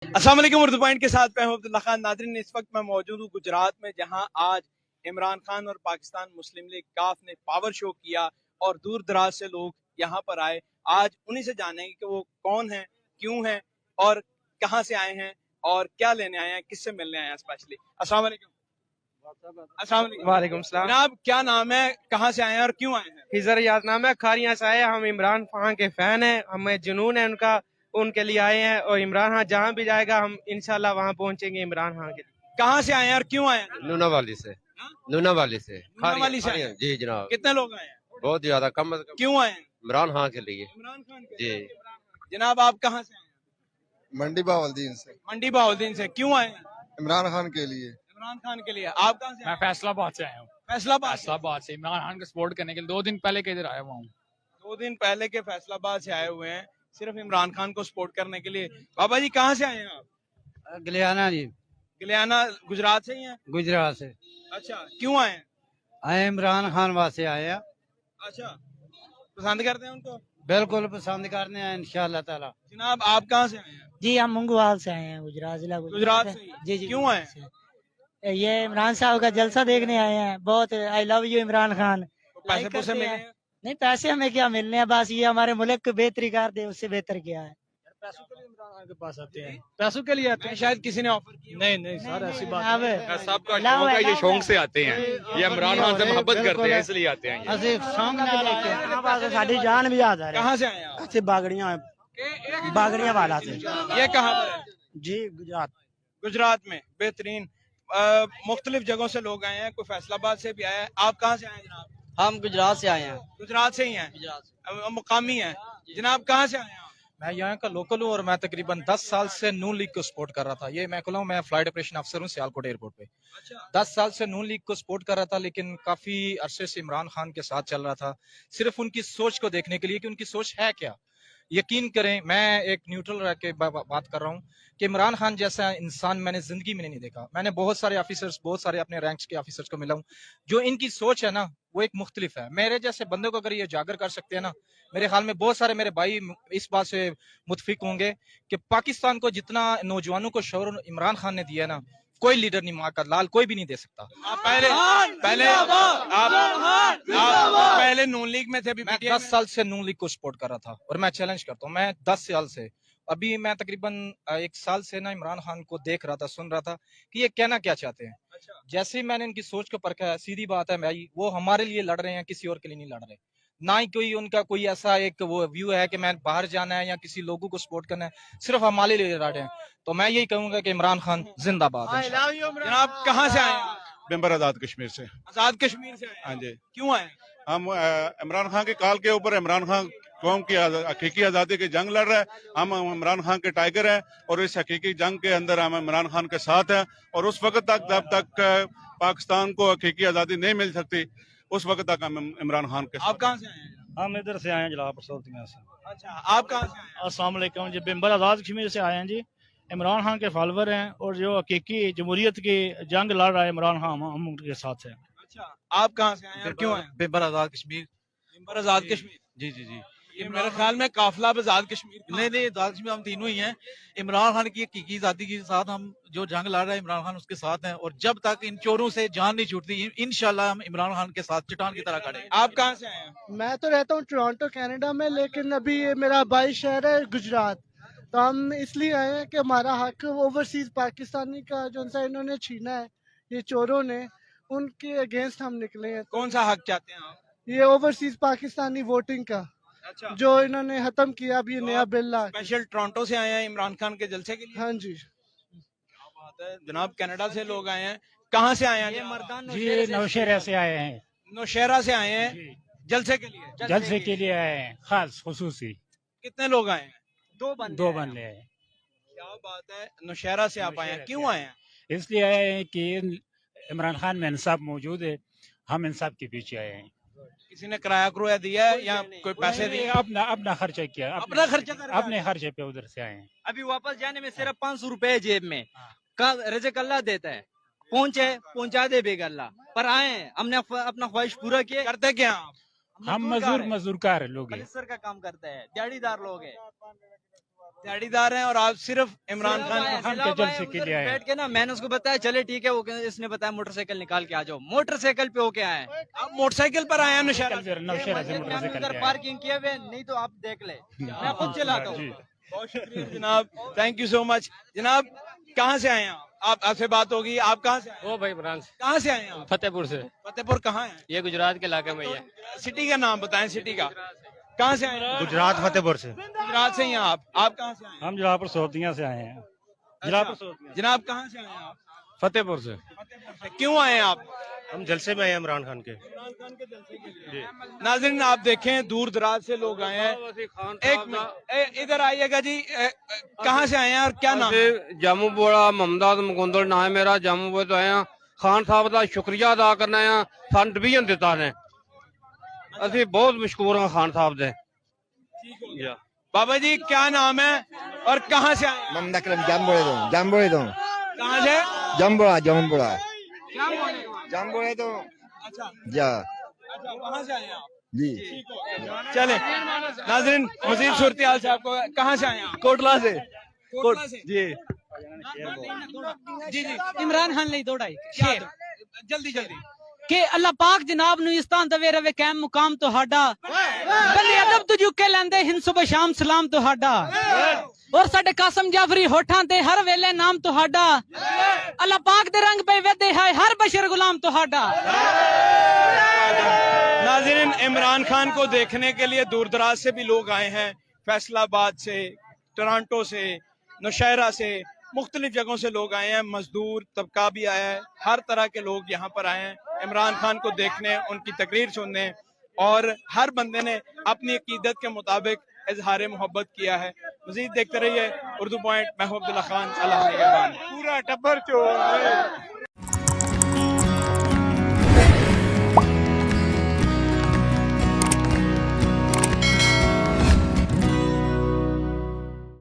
अस्सलाम वालेकुम। उर्दू पॉइंट के साथ मैं हूं अब्दुल्ला खान। नाज़रीन, इस वक्त मैं मौजूद हूं गुजरात में, जहां आज इमरान खान और पाकिस्तान मुस्लिम लीग काफ ने पावर शो किया और दूर दराज से लोग यहां पर आए। आज उन्हीं से जानेंगे कि वो कौन है, क्यों है और कहां से आए हैं और क्या लेने आए हैं, किससे मिलने आए हैं स्पेशली। अस्सलाम वालेकुम। अस्सलाम वालेकुम। वालेकुम सलाम। जनाब, क्या नाम है, कहाँ से आए हैं और क्यों आए हैं? हिजर याद नाम है, खारियां से आए। हम इमरान खान के फैन हैं, हमें जुनून है उनका, उनके लिए आए हैं। और इमरान खान जहाँ भी जाएगा हम इंशाल्लाह वहाँ पहुंचेंगे इमरान खान के लिए। कहाँ से आए हैं और क्यों आए हैं? नूनावाली से। हाँ? नूनावाली से नूनावाली से आए हैं। जी जनाब, कितने लोग आए हैं? बहुत ज्यादा, कम से कम क्यों आए हैं? इमरान खान के लिए। इमरान खान के जी। लिए। जनाब, आप कहाँ से आए हैं? मंडी बहावलदीन से। मंडी बहाउद्दीन से। क्यों आए हैं? इमरान खान के लिए। इमरान खान के लिए। आप कहाँ से आए मैं हैं? फैसलाबाद से आया हूँ। फैसलाबाद से। फैसलाबाद से इमरान खान का सपोर्ट करने के लिए 2 दिन पहले के इधर आया हुआ हूँ। 2 दिन पहले के फैसलाबाद से आए हुए हैं सिर्फ इमरान खान को सपोर्ट करने के लिए। बाबा जी, कहाँ से आए हैं आप? गलियाना जी, गिलियाना, गुजरात से ही हैं? गुजरात से अच्छा, क्यों आए हैं? आए। इमरान खान वास्ते आए हैं। अच्छा, पसंद करते हैं उनको? बिल्कुल पसंद करने हैं इंशाल्लाह ताला। जनाब, आप कहाँ से आए हैं? जी, हम मुंगवाल से आए हैं, गुजरात जिला गुजरात से ही? जी जी। क्यों आए? ये इमरान साहब का जलसा देखने आए हैं। बहुत I love you Imran Khan. पैसे लाइक पूसे करते मिले हैं। हैं? नहीं, पैसे हमें क्या मिलने हैं, बस ये हमारे मुल्क को बेहतरी कर दे, उससे बेहतर क्या है। पैसों के लिए इमरान खान के पास आते हैं। पैसों के लिए आते मैं शायद किसी ने ऑफर किया। नहीं नहीं सर, ऐसी बात अब सबका लाओ शौक है, है, ये लाओ शौक है। से आते हैं। ये इमरान खान से मोहब्बत करते हैं, इसलिए आते हैं ये। ਅਸੀਂ ਸੌਂਗ ਨਾਲ ਲੈ ਕੇ ਸਾਡੀ ਜਾਨ ਵੀ ਆ ਜਾ कहाँ से आए हैं आप? ਅਸੀਂ बागड़ियां वाला से। ये कहाँ पर है? जी, गुजरात। गुजरात में। बेहतरीन। मुख्तलिफ जगहों से लोग आए हैं, कोई फैसलाबाद से भी आया है। आप कहाँ से आए हैं जनाब? हम गुजरात से आए हैं। गुजरात से ही हैं? मुकामी हैं। जनाब, कहाँ से आए हैं आप? मैं यहाँ का लोकल हूँ और मैं तकरीबन 10 साल से नून लीग को सपोर्ट कर रहा था। ये मैं कहूँ, मैं फ्लाइट ऑपरेशन अफसर हूँ सियालकोट एयरपोर्ट पे। अच्छा। 10 साल से नून लीग को सपोर्ट कर रहा था, लेकिन काफी अरसे से इमरान खान के साथ चल रहा था, सिर्फ उनकी सोच को देखने के लिए कि उनकी सोच है क्या। यकीन करें, मैं एक न्यूट्रल रह के बात कर रहा हूँ कि इमरान खान जैसा इंसान मैंने जिंदगी में नहीं देखा। मैंने बहुत सारे ऑफिसर्स, बहुत सारे अपने रैंक्स के ऑफिसर्स को मिला हूँ। जो इनकी सोच है ना, वो एक मुख्तलिफ है। मेरे जैसे बंदे को अगर ये उजागर कर सकते हैं ना, मेरे ख्याल में बहुत सारे मेरे भाई इस बात से मुतफिक होंगे कि पाकिस्तान को जितना नौजवानों को शौर इमरान खान ने दिया ना, कोई लीडर नहीं, माँ का लाल कोई भी नहीं दे सकता। आप पहले नून लीग में थे, अभी मैं PTI 10 साल से नून लीग को सपोर्ट कर रहा था और मैं चैलेंज करता हूँ, मैं 10 साल से, अभी मैं तकरीबन 1 साल से ना इमरान खान को देख रहा था, सुन रहा था कि ये कहना क्या चाहते हैं। अच्छा। जैसे ही मैंने इनकी सोच को परखा है, सीधी बात है भाई, वो हमारे लिए लड़ रहे हैं, किसी और के लिए नहीं लड़ रहे। ना ही कोई उनका कोई ऐसा एक वो व्यू है कि मैं बाहर जाना है या किसी लोगों को सपोर्ट करना है, सिर्फ हमारे लिए लड़ रहे हैं। तो मैं यही कहूंगा कि इमरान खान जिंदाबाद है। जनाब, कहाँ से आए हैं आप? मेंबर आजाद कश्मीर से। आजाद कश्मीर से आए हैं? हाँ जी। क्यों आए? हम इमरान खान के काल के ऊपर, इमरान खान कौम की हकीकी आजादी की जंग लड़ रहा है। हम इमरान खान के टाइगर हैं और इस हकीकी जंग के अंदर हम इमरान खान के साथ हैं। और उस वक्त तक, जब तक पाकिस्तान को हकीकी आजादी नहीं मिल सकती, उस वक्त तक हम इमरान खान के साथ। आप कहाँ से आए हैं? हम इधर से आए हैं, जलालपुर सोतिया से। अच्छा, आप कहाँ से आए हैं? अस्सलाम वालेकुम जी, बिम्बर आजाद कश्मीर से आए हैं जी। इमरान खान के फॉलोवर हैं और जो हकीकी जमहूरियत की जंग लड़ रहा है इमरान खान, हम उनके साथ हैं। अच्छा, आप कहाँ से आए हैं और क्यों आए? बिम्बर आजाद कश्मीर। मेंबर आजाद कश्मीर। जी जी जी। ये मेरे ख्याल में काफिला आजाद कश्मीर का। नहीं, आजाद कश्मीर हम तीनों ही हैं। इमरान खान की हकीकी आजादी के साथ हम, जो जंग लड़ रहा है इमरान खान उसके साथ हैं। और जब तक इन चोरों से जान नहीं छूटती, इंशाल्लाह हम इमरान खान के साथ चट्टान की तरह खड़े हैं। आप कहाँ से आए हैं? मैं तो रहता हूँ टोरंटो कनाडा में, लेकिन अभी ये मेरा भाई शहर है गुजरात। तो हम इसलिए आए हैं कि हमारा हक ओवरसीज पाकिस्तानी का जो सा इन्होंने छीना है, ये चोरों ने, उनके अगेंस्ट हम निकले हैं। कौन सा हक चाहते हैं आप? ये ओवरसीज पाकिस्तानी वोटिंग का अच्छा, जो इन्होंने खत्म किया, अभी ये नया बिल ला के। स्पेशल टोरंटो से आए हैं इमरान खान के जलसे के लिए। हाँ जी। क्या बात है जनाब, कनाडा से लोग आए हैं। कहाँ से आए हैं जनाब? जी, नौशहरा से आए हैं। नौशहरा से आए हैं जलसे के लिए। जलसे के लिए आए हैं, खास खुसूसी कितने लोग आए हैं? 2 बंदे आए हैं। क्या बात है, नौशहरा से आप आए हैं, क्यों आए हैं? इसलिए आए हैं कि इमरान खान में इंसाफ मौजूद है, हम इंसाफ के पीछे आए हैं। किसी ने किराया दिया है या कोई पैसे दिए? अपना खर्चा किया, अपना खर्चा कर रहे हैं? अपने खर्चे पे उधर से आए हैं। अभी वापस जाने में सिर्फ 500 रुपए जेब में, रज़क अल्लाह देता है। पहुंचा दे बेगल्ला, पर आए हैं, हमने अपना ख्वाहिश पूरा किया। करते क्या आप? हम मजदूरकार लोग हैं। का काम करते हैं, दिहाड़ीदार लोग हैं। दिहाड़ीदार हैं और आप सिर्फ इमरान खान के जलसे के लिए आए हैं। बैठ के ना मैंने उसको बताया चले ठीक है, वो इसने बताया मोटरसाइकिल निकाल के आ जाओ, मोटरसाइकिल पे होके आए हैं। आप मोटरसाइकिल पर आए हैं नौशहरा से? नौशहरा से मोटरसाइकिल उधर पे आए। पार्किंग किए हुए, नहीं तो आप देख ले, मैं खुद चलाता हूँ। बहुत शुक्रिया जनाब, थैंक यू सो मच। जनाब कहाँ से आए हैं आप? आपसे बात होगी। आप कहाँ से आए हैं? वो भाई इमरान कहाँ से आए हैं आप? फतेहपुर से, फतेहपुर कहाँ है? ये गुजरात के इलाके में ही है। सिटी का नाम बताएं, सिटी का। कहाँ से आए हैं? गुजरात फतेहपुर से। गुजरात से ही हैं आप कहाँ से आए हैं? हम जलापुर सोतिया से आए हैं। जलापुर सोतिया। जनाब कहाँ से आए हैं आप? फतेहपुर से। क्यों आए हैं आप? हम जलसे में आए हैं इमरान खान के। नाज़रीन आप देखें दूर दराज से लोग आए हैं। एक मिनट इधर आइएगा जी। कहाँ से आए हैं और क्या नाम है? जामूबोड़ा ममदाद मुकुंदर नाम है मेरा। जामूबोड़े तो आया खान साहब का शुक्रिया अदा करना है, सन डिवीजन दिता ने, असि बहुत मशहूर हैं खान साहब दे। बाबा जी क्या नाम है और कहाँ से आए हैं? ममदा करम जामबोड़े दो कहाँ से? जामबोड़ा अच्छा जा कहाँ से आए हैं आप? जी। चले नाज़रीन मजीद सूरत हाल से आपको। कहाँ से आए हैं आप? कोटला से। कोटला से। जी जी जी इमरान खान ਲਈ दौड़ाई शेर जल्दी जल्दी ਕਿ ਅੱਲਾਹ ਪਾਕ ਜਨਾਬ ਨੂੰ ਇਸਤਾਨ ਦਵੇ ਰਵੇ ਕਾਇਮ ਮੁਕਾਮ ਤੁਹਾਡਾ ਬੰਦੇ ਅਦਬ ਤੋਂ ਝੁਕੇ ਲੈਂਦੇ ਹਿੰਦ ਸੁਬਹ ਸ਼ਾਮ ਸਲਾਮ ਤੁਹਾਡਾ ਔਰ ਸਾਡੇ ਕਾਸਮ ਜਾਫਰੀ ਹੋਠਾਂ ਤੇ ਹਰ ਵੇਲੇ ਨਾਮ ਤੁਹਾਡਾ ਅੱਲਾਹ ਪਾਕ ਦੇ ਰੰਗ ਪੇ ਵੇਦੇ ਹੈ ਹਰ ਬਸ਼ਰ ਗੁਲਾਮ ਤੁਹਾਡਾ। नाज़रीन इमरान खान को देखने के लिए दूर दराज से भी लोग आए हैं। फैसलाबाद से, टोरंटो से, नौशहरा से, मुख्तलिफ जगहों से लोग आए हैं। मजदूर तबका भी आया है, हर तरह के लोग यहाँ पर आए हैं इमरान खान को देखने, उनकी तकरीर सुनने, और हर बंदे ने अपनी अकीदत के मुताबिक इजहार मोहब्बत किया है। मजीद देखते रहिए उर्दू पॉइंट। मैं हूं अब्दुल्ला खान। अल्लाह निगहबान। पूरा टब्बर चोर।